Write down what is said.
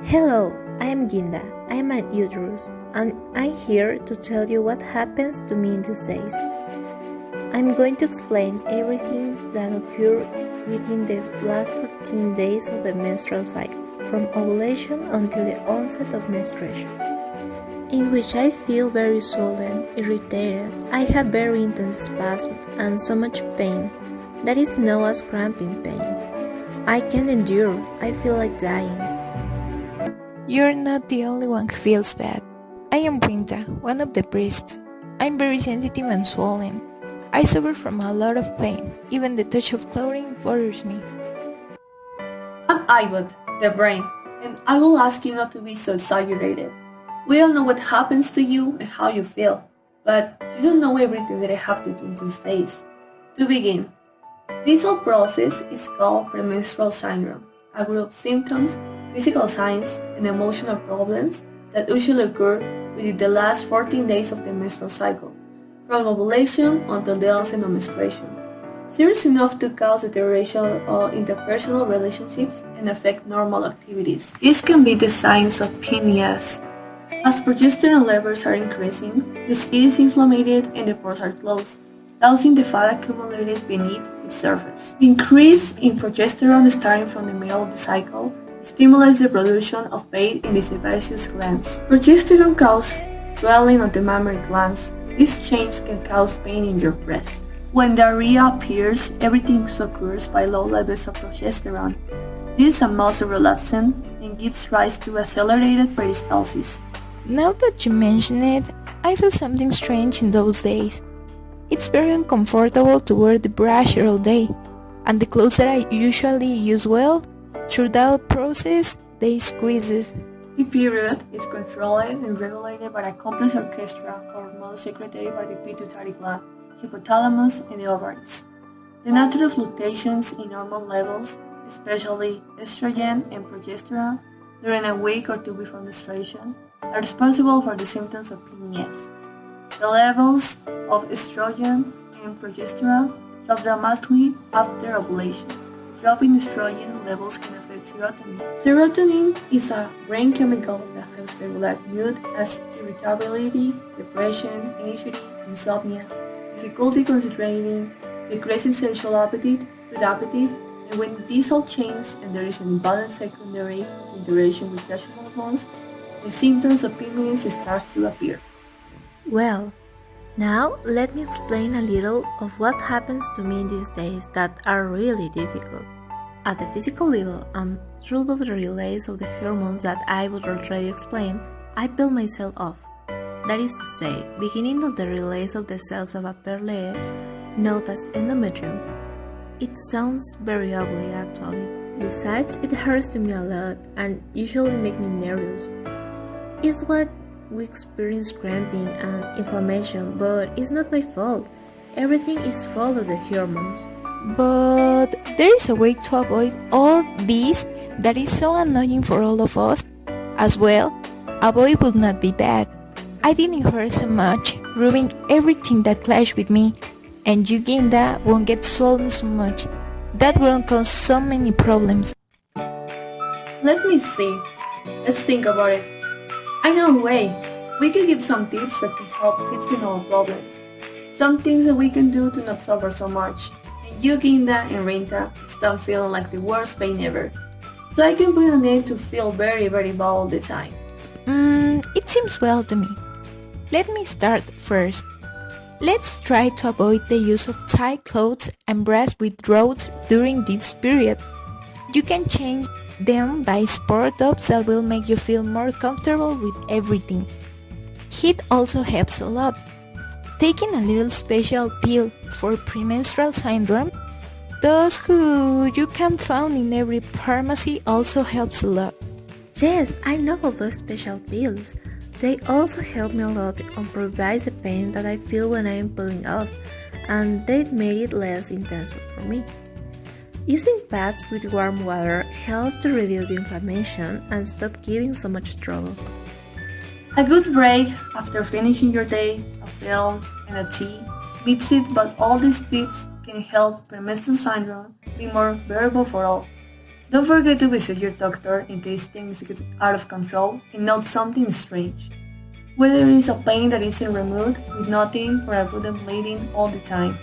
Hello, I am Ginda. I am an uterus, and I'm here to tell you what happens to me in these days. I'm going to explain everything that occurred within the last 14 days of the menstrual cycle, from ovulation until the onset of menstruation, in which I feel very swollen, irritated, I have very intense spasms and so much pain that is known as cramping pain. I can't endure, I feel like dying. You're not the only one who feels bad. I am Brinda, one of the priests. I'm very sensitive and swollen. I suffer from a lot of pain. Even the touch of chlorine bothers me. I'm Ivod, the brain, and I will ask you not to be so exaggerated. We all know what happens to you and how you feel, but you don't know everything that I have to do in these days. To begin, this whole process is called premenstrual syndrome, a group of symptoms, physical signs, and emotional problems that usually occur within the last 14 days of the menstrual cycle, from ovulation until the onset of menstruation. Serious enough to cause deterioration of interpersonal relationships and affect normal activities. These can be the signs of PMS. As progesterone levels are increasing, the skin is inflamed and the pores are closed, causing the fat accumulated beneath its surface. The increase in progesterone starting from the middle of the cycle stimulates the production of pain in the sebaceous glands. Progesterone causes swelling of the mammary glands. This change can cause pain in your breast. When diarrhea appears, everything occurs by low levels of progesterone. This is a muscle relaxant and gives rise to accelerated peristalsis. Now that you mention it, I feel something strange in those days. It's very uncomfortable to wear the brush all day, and the clothes that I usually use well, throughout process, they squeezes. The period is controlled and regulated by a complex orchestra of hormones secreted by the pituitary gland, hypothalamus, and the ovaries. The natural fluctuations in hormone levels, especially estrogen and progesterone, during a week or two before menstruation, are responsible for the symptoms of PMS. The levels of estrogen and progesterone drop dramatically after ovulation. Dropping estrogen levels can affect serotonin. Serotonin is a brain chemical that helps regulate mood as irritability, depression, anxiety, insomnia, difficulty concentrating, decreasing sexual appetite, food appetite, and when these all change and there is an imbalance secondary interaction with sexual hormones, the symptoms of PMS start to appear. Well, now let me explain a little of what happens to me these days that are really difficult. At the physical level and through the relays of the hormones that I would already explain, I build myself off. That is to say, beginning of the relays of the cells of a upper layer, known as endometrium. It sounds very ugly actually. Besides, it hurts to me a lot and usually make me nervous. It's what we experience cramping and inflammation, but it's not my fault. Everything is fault of the hormones. But there is a way to avoid all this that is so annoying for all of us. As well, avoid would not be bad. I didn't hurt so much, rubbing everything that clashed with me, and you Ginda won't get swollen so much. That won't cause so many problems. Let me see. Let's think about it. I know a way. We can give some tips that can help fixing our problems. Some things that we can do to not suffer so much. And you, Ginda and Rinta, stop feeling like the worst pain ever. So I can put on it to feel very bad all the time. It seems well to me. Let me start first. Let's try to avoid the use of tight clothes and bras with drawers during this period. You can change them by sport tops that will make you feel more comfortable with everything. Heat also helps a lot. Taking a little special pill for premenstrual syndrome, those who you can find in every pharmacy, also helps a lot. Yes, I know of those special pills. They also help me a lot on provide the pain that I feel when I am pulling off, and they've made it less intense for me. Using pads with warm water helps to reduce the inflammation and stop giving so much trouble. A good break after finishing your day, a film, and a tea beats it, but all these tips can help premenstrual syndrome be more bearable for all. Don't forget to visit your doctor in case things get out of control and note something strange. Whether it is a pain that isn't removed with nothing or a abundant bleeding all the time.